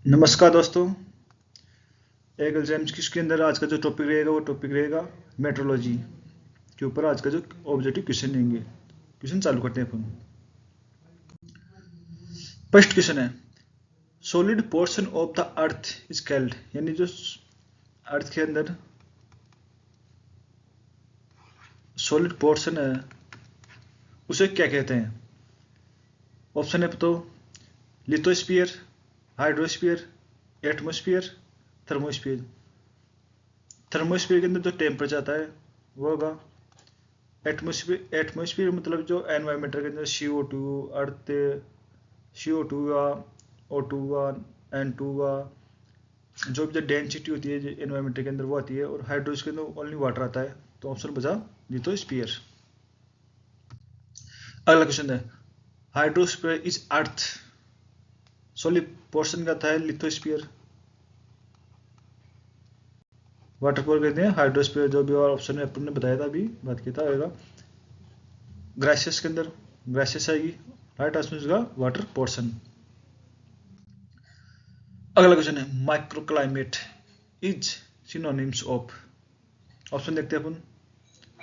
नमस्कार दोस्तों। एक एग्जाम्स के अंदर आज का जो टॉपिक रहेगा वो टॉपिक रहेगा मेट्रोलॉजी के ऊपर। आज का जो ऑब्जेक्टिव क्वेश्चन लेंगे, क्वेश्चन चालू करते हैं अपन। फर्स्ट क्वेश्चन है, solid portion of the earth is called, यानी जो अर्थ के अंदर सॉलिड पोर्शन है उसे क्या कहते हैं। ऑप्शन है तो lithosphere, hydrosphere, atmosphere, thermosphere. Thermosphere के अंदर जो टेम्परेचर आता है वो होगा एटमोस्फीयर मतलब जो एनवायरमेंटल के अंदर CO2 अर्थ, CO2 हुआ, O2 हुआ, N2 हुआ, जो भी जो डेंसिटी होती है एनवायरमेंटल के अंदर वो आती है। और हाइड्रोस के अंदर ओनली वाटर आता है, तो ऑप्शन बचा लिथोस्फीयर। अगला क्वेश्चन है, hydrosphere is earth solid portion का था है लिथोस्फीयर, वाटर पोर कहते हैं हाइड्रोस्फीयर। जो भी और ऑप्शन में अपन ने बताया था, अभी बात किया था, आएगा ग्रासियस के अंदर, ग्रासियस आएगी राइट आंसर का वाटर पोर्शन। अगला क्वेश्चन है, microclimate is synonyms of. Option देखते हैं अपन,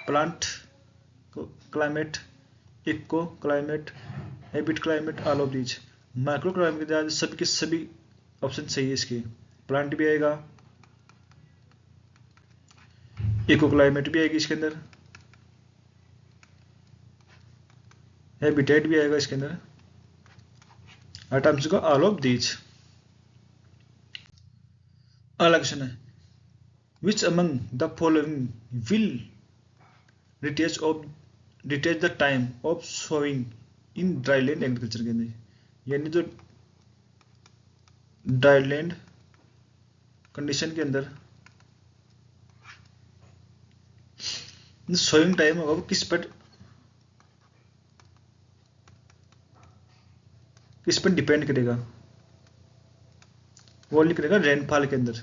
plant climate, eco climate, habit climate, all of these. Microclimate के सभी के सभी ऑप्शन सही है इसके। प्लांट भी आएगा, इको क्लाइमेट भी आएगी इसके अंदर, हैबिटेट भी आएगा इसके अंदर, राइट आंसर का ऑल ऑफ दीज। अगला क्वेश्चन है, which among the following will detach the time of sowing in dryland agriculture के अंदर, यानी जो ड्राईलैंड कंडीशन के अंदर सोइंग टाइम होगा वो किस पर डिपेंड करेगा। वो लिख करेगा रेनफॉल के अंदर,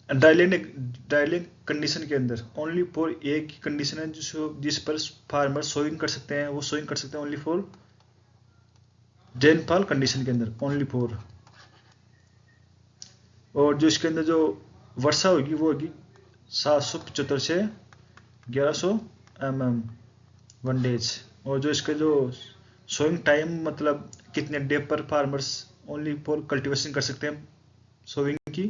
ड्राईलैंड कंडीशन के अंदर ओनली फॉर एक ही कंडीशन है जिस पर फार्मर सोइंग कर सकते हैं, वो सोइंग कर सकते हैं ओनली फॉर रेनफॉल कंडीशन के अंदर, ओनली फॉर। और जो इसके अंदर जो वर्षा होगी वो होगी 775 से 1100 mm वन डेज। और जो इसके जो सोइंग टाइम मतलब कितने डे पर फार्मर्स ओनली फॉर कल्टीवेशन कर सकते हैं सोइंग की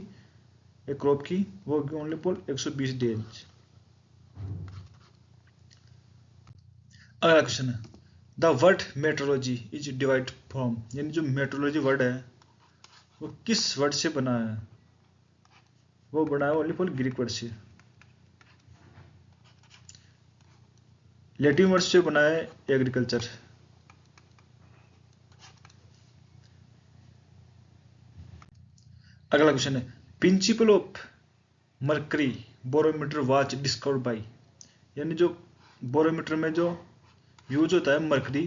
एक क्रॉप की, वो होगी ओनली फॉर 120 डेज। अगला क्वेश्चन है, the word metrology is divide from, यानी जो मेट्रोलॉजी वर्ड है वो किस वर्ड से बना है। वो बना है ओनली फॉर ग्रीक वर्ड से, लैटिन वर्ड से बना है एग्रीकल्चर। अगला क्वेश्चन है, principle of mercury barometer was discovered by, यानी जो बोरोमीटर में जो यूज होता है मर्करी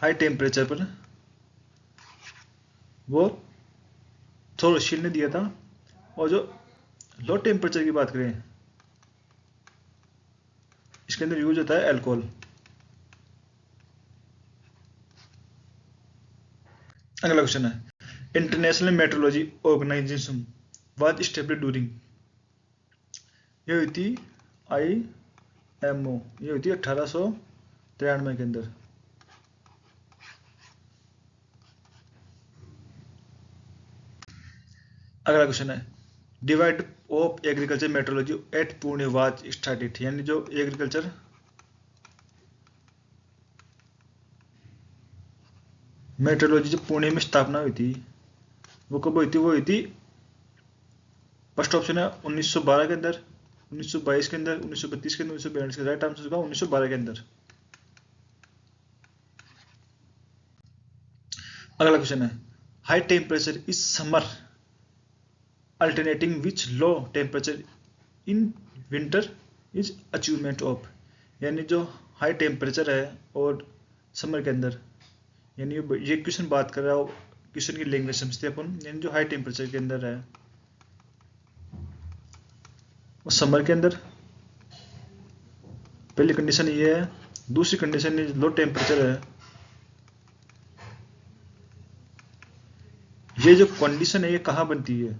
हाई टेम्परेचर पर, वो थोरोशिल ने दिया था। और जो लो टेम्परेचर की बात करें इसके अंदर यूज होता है अल्कोहल। अगला क्वेश्चन है, international metrology organisation was established during, ये हुई थी IMO, ये हुई थी 1893 के अंदर। अगला क्वेश्चन है, divide of agriculture metrology at Pune was started, यानी जो एग्रीकल्चर मेट्रोलॉजी जो पुणे में स्थापना हुई थी वो कब हुई थी। वो हुई थी, फर्स्ट ऑप्शन है 1912 के अंदर, 1922 के अंदर, 1932 के अंदर, 1942 के अंदर। राइट आंसर होगा 1912 के अंदर। अगला क्वेश्चन है, high temperature is summer alternating which low temperature in winter is achievement of, यानी जो हाई टेम्परेचर है और समर के अंदर, यानी ये क्वेश्चन बात कर रहा हो, क्वेश्चन की लैंग्वेज समझते हैं अपन। यानी जो हाई टेम्परेचर के अंदर है वो समर के अंदर, पहली कंडीशन ये है। दूसरी कंडीशन लो टेम्परेचर है ये जो कंडीशन है ये कहाँ बनती है?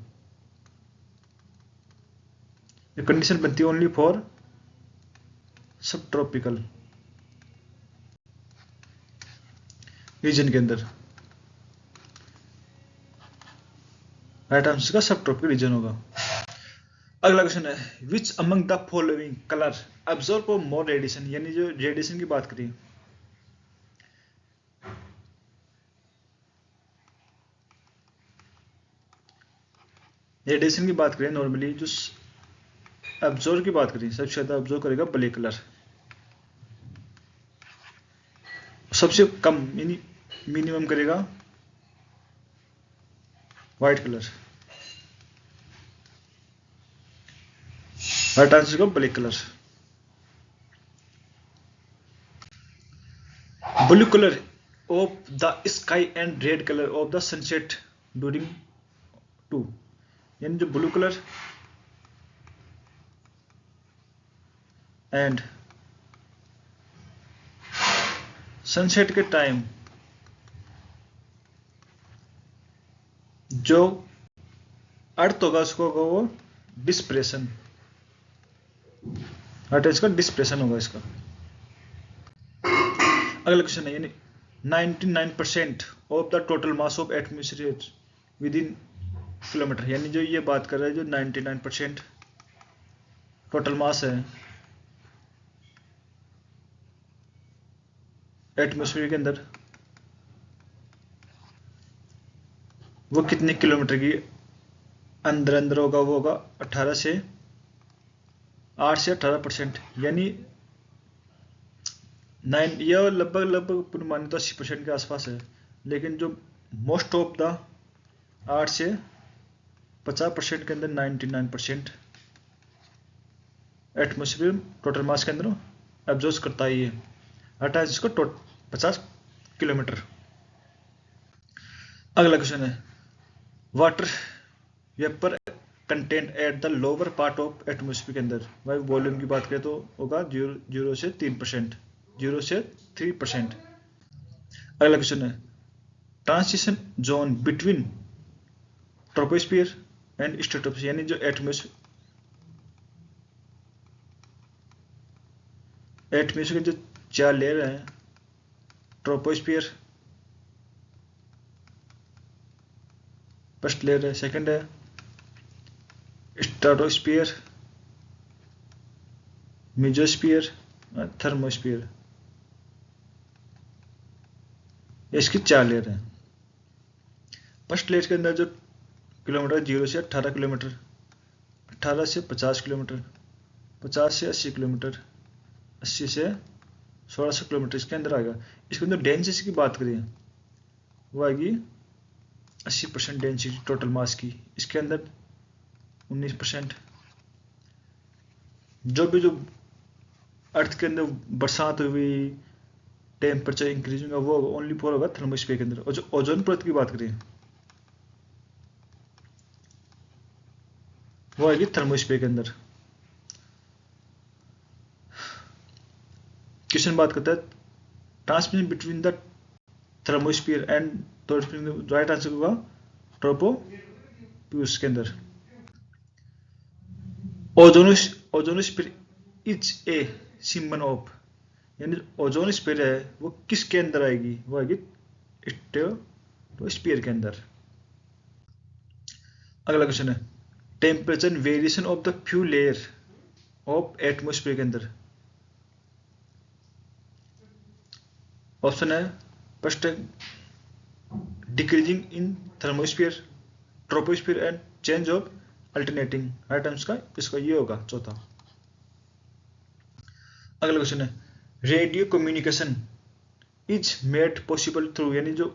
ये कंडीशन बनती है ओनली फॉर सब ट्रॉपिकल रीजन के अंदर। राइट आंसर का सब ट्रॉपिकल रीजन होगा। अगला क्वेश्चन है which among the following colour absorb more radiation, यानी जो रेडिएशन की बात करें, रेडिएशन की बात करें नॉर्मली जो अब्जॉर्ब की बात करें, सबसे ज्यादा अब्जॉर्ब करेगा ब्लैक कलर, सबसे कम यानी मिनिमम करेगा व्हाइट कलर। राइट आंसर का black colour. Blue colour of the sky and red colour of the sunset during to, यानी जो ब्लू कलर एंड सनसेट के टाइम जो अर्थ होगा उसको होगा वो डिस्प्रेशन, इसका डिस्प्रेशन होगा इसका। अगला क्वेश्चन है यानी 99% of the total mass of atmosphere with in kilometre, यानी जो ये बात कर रहा है जो 99% टोटल मास है एटमॉस्फेयर के अंदर, वो कितने किलोमीटर की अंदर अंदर होगा? वो होगा 8 से 18%, यानी 9 यह लगभग अनुमानित 80% के आसपास है। लेकिन जो मोस्ट ऑफ द 8 से 50% के अंदर 99% एटमॉस्फेयर टोटल मास के अंदर एब्जॉर्ब करता ही है, 50 किलोमीटर। अगला क्वेश्चन है water vapour content at the lower part of atmosphere के अंदर, भाई वॉल्यूम की बात करें तो होगा 0 से 3%, 0 से 3%। अगला क्वेश्चन है transition zone between troposphere and stratosphere, यानी जो एटमॉस्फेयर के जो 4 लेयर हैं, ट्रोपोस्फियर फर्स्ट लेयर है, सेकंड है स्ट्रेटोस्फियर, मेसोस्फियर, थर्मोस्फियर, इसकी 4 लेयर है। फर्स्ट लेयर के अंदर जो किलोमीटर 0 से 18 किलोमीटर, 18 से 50 किलोमीटर, 50 से 80 किलोमीटर, 80 से 1600 किलोमीटर इसके अंदर आएगा। इसके अंदर डेंसिटी की बात करें वो आएगी 80% डेंसिटी टोटल मास की, इसके अंदर 19%। जो भी जो अर्थ के अंदर बरसात हुई, टेम्परेचर इंक्रीज होगा, वो ओनली फॉर होगा थर्मोस्फीयर के अंदर। और जो ओजोन परत की बात करें वो आएगी थर्मोस्फीयर के अंदर। क्वेश्चन बात करता है transmission between the thermosphere and troposphere, right answer होगा ट्रोपोस्फीयर के अंदर। Ozonosphere is a symbol of, यानी ओजोनोस्फीयर है वो किसके अंदर आएगी? वो आएगी स्ट्रेटोस्फीयर के अंदर। अगला क्वेश्चन है temperature variation of the few layer of atmosphere के अंदर। ऑप्शन है first decreasing in thermosphere, troposphere and change of alternating, right answer का इसका ये होगा चौथा। अगला क्वेश्चन है radio communication is made possible through, यानी जो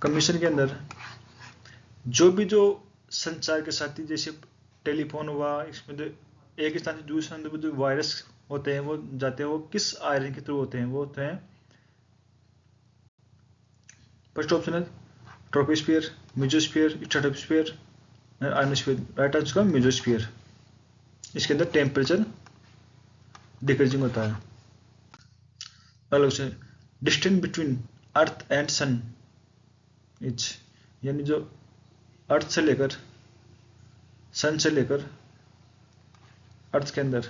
कम्युनिकेशन के अंदर जो भी जो संचार के साथी जैसे टेलीफोन हुआ, इसमें एक स्थान से दूसरे स्थान पर जो वायरस होते हैं वो जाते हैं, वो किस आयरन के थ्रू होते हैं? वो होते हैं फर्स्ट ऑप्शन है troposphere, mesosphere, stratosphere, ionosphere, right answer का मेसोस्फीयर। इसके अंदर टेम्परेचर डिक्रीजिंग होता है। अलग से distance between earth and sun is, यानी जो अर्थ से लेकर सन से लेकर अर्थ के अंदर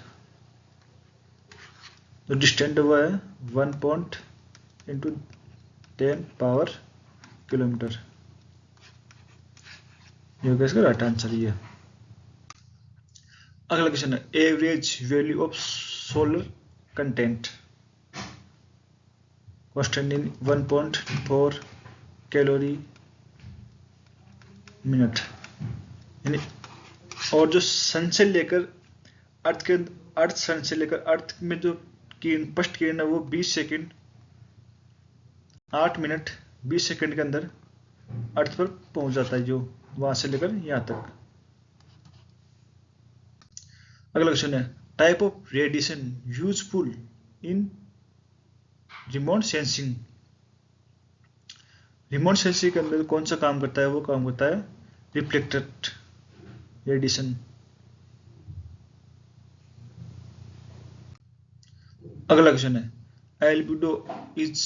जो डिस्टेंस हुआ है 1 पॉइंट इंटू 10 पावर किलोमीटर। ये होगा इसका राइट आंसर। ये अगला क्वेश्चन है average value of solar content constant in 1.4 calorie minute, यानी और जो सन से लेकर अर्थ सन से लेकर अर्थ में जो किरण फर्स्ट किरण है वो 20 सेकंड 8 मिनट 20 सेकंड के अंदर अर्थ पर पहुंच जाता है, जो वहां से लेकर यहां तक। अगला क्वेश्चन है type of radiation useful in remote sensing. Remote sensing के अंदर कौन सा काम करता है, वो काम करता है रिफ्लेक्टेड रेडिएशन। अगला क्वेश्चन है albedo is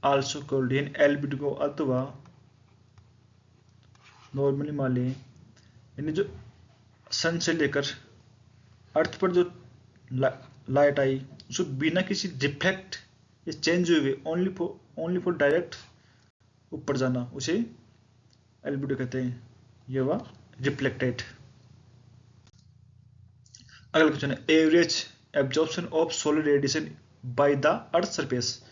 also called, in albedo अथवा नॉर्मली मान लें, यानी जो सन से लेकर अर्थ पर जो लाइट आई उसको बिना किसी डिफेक्ट या चेंज हुए ओनली फॉर डायरेक्ट ऊपर जाना, उसे एल्बिडो कहते हैं। ये हुआ रिफ्लेक्टेड। अगला क्वेश्चन है average absorption of solar radiation by the earth surface,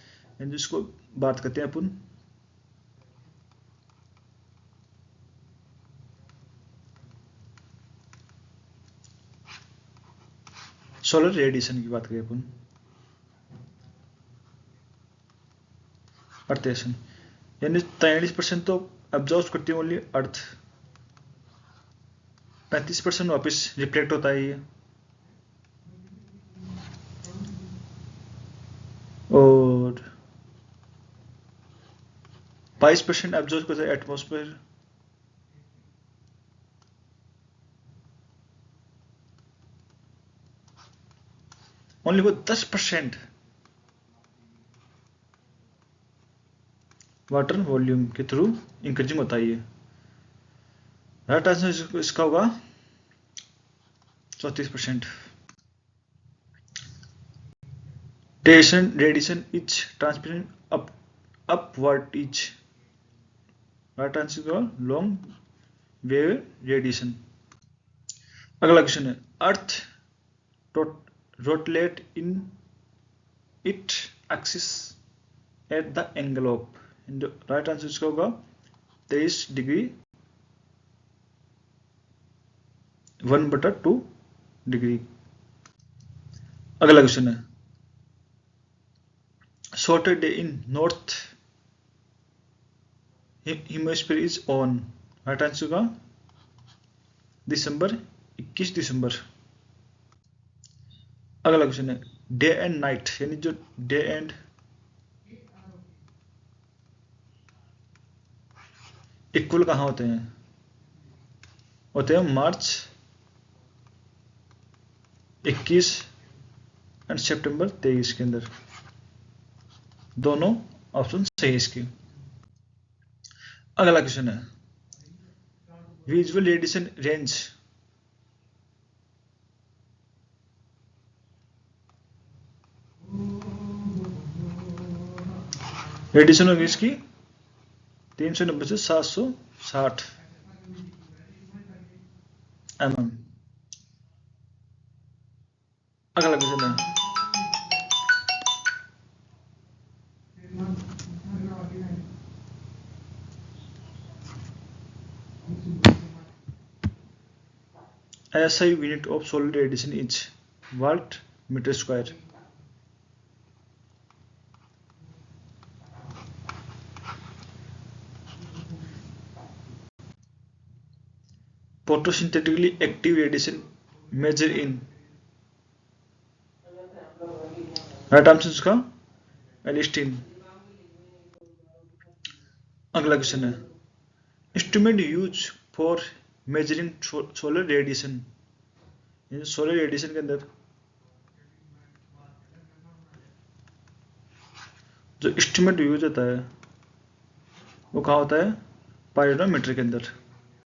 जिसको बात करते हैं अपन सोलर रेडिएशन की बात करें अपन अर्थ रेडिएशन, यानी 43% तो एब्जॉर्ब करती है ओनली अर्थ, 35% वापस रिफ्लेक्ट होता है ये, और 22% एब्जॉर्ब करता है एटमॉस्फेयर, ओनली वो 10% वाटर वॉल्यूम के थ्रू इंक्रीजिंग होता है। ये राइट आंसर इसका होगा 34%। Radiation is transmission upward is, right answer का लॉन्ग वेव रेडिएशन। अगला क्वेश्चन है earth rotate in it axis at the angle of, right answer इसका होगा 23 डिग्री 1/2 डिग्री। अगला क्वेश्चन है shorter day in north hemisphere is on, right answer का दिसंबर 21 दिसंबर। अगला question है डे एंड नाइट, यानी जो डे एंड इक्वल कहाँ होते हैं, मार्च 21 एंड सितंबर 23 के अंदर, दोनों ऑप्शन सही इसके। अगला क्वेश्चन है विजुअल रेडिएशन रेंज, रेडिएशन होगी इसकी 390 से 760 mm। अगला क्वेश्चन है SI unit of solar radiation is watt metre square, photosynthetically active radiation measure in, right answer इसका एलिस्टीन। अगला क्वेश्चन है instrument use for measuring solar radiation, solar radiation के अंदर जो एस्टिमेट यूज होता है वो कहाँ होता है? पायरोनोमीटर के अंदर।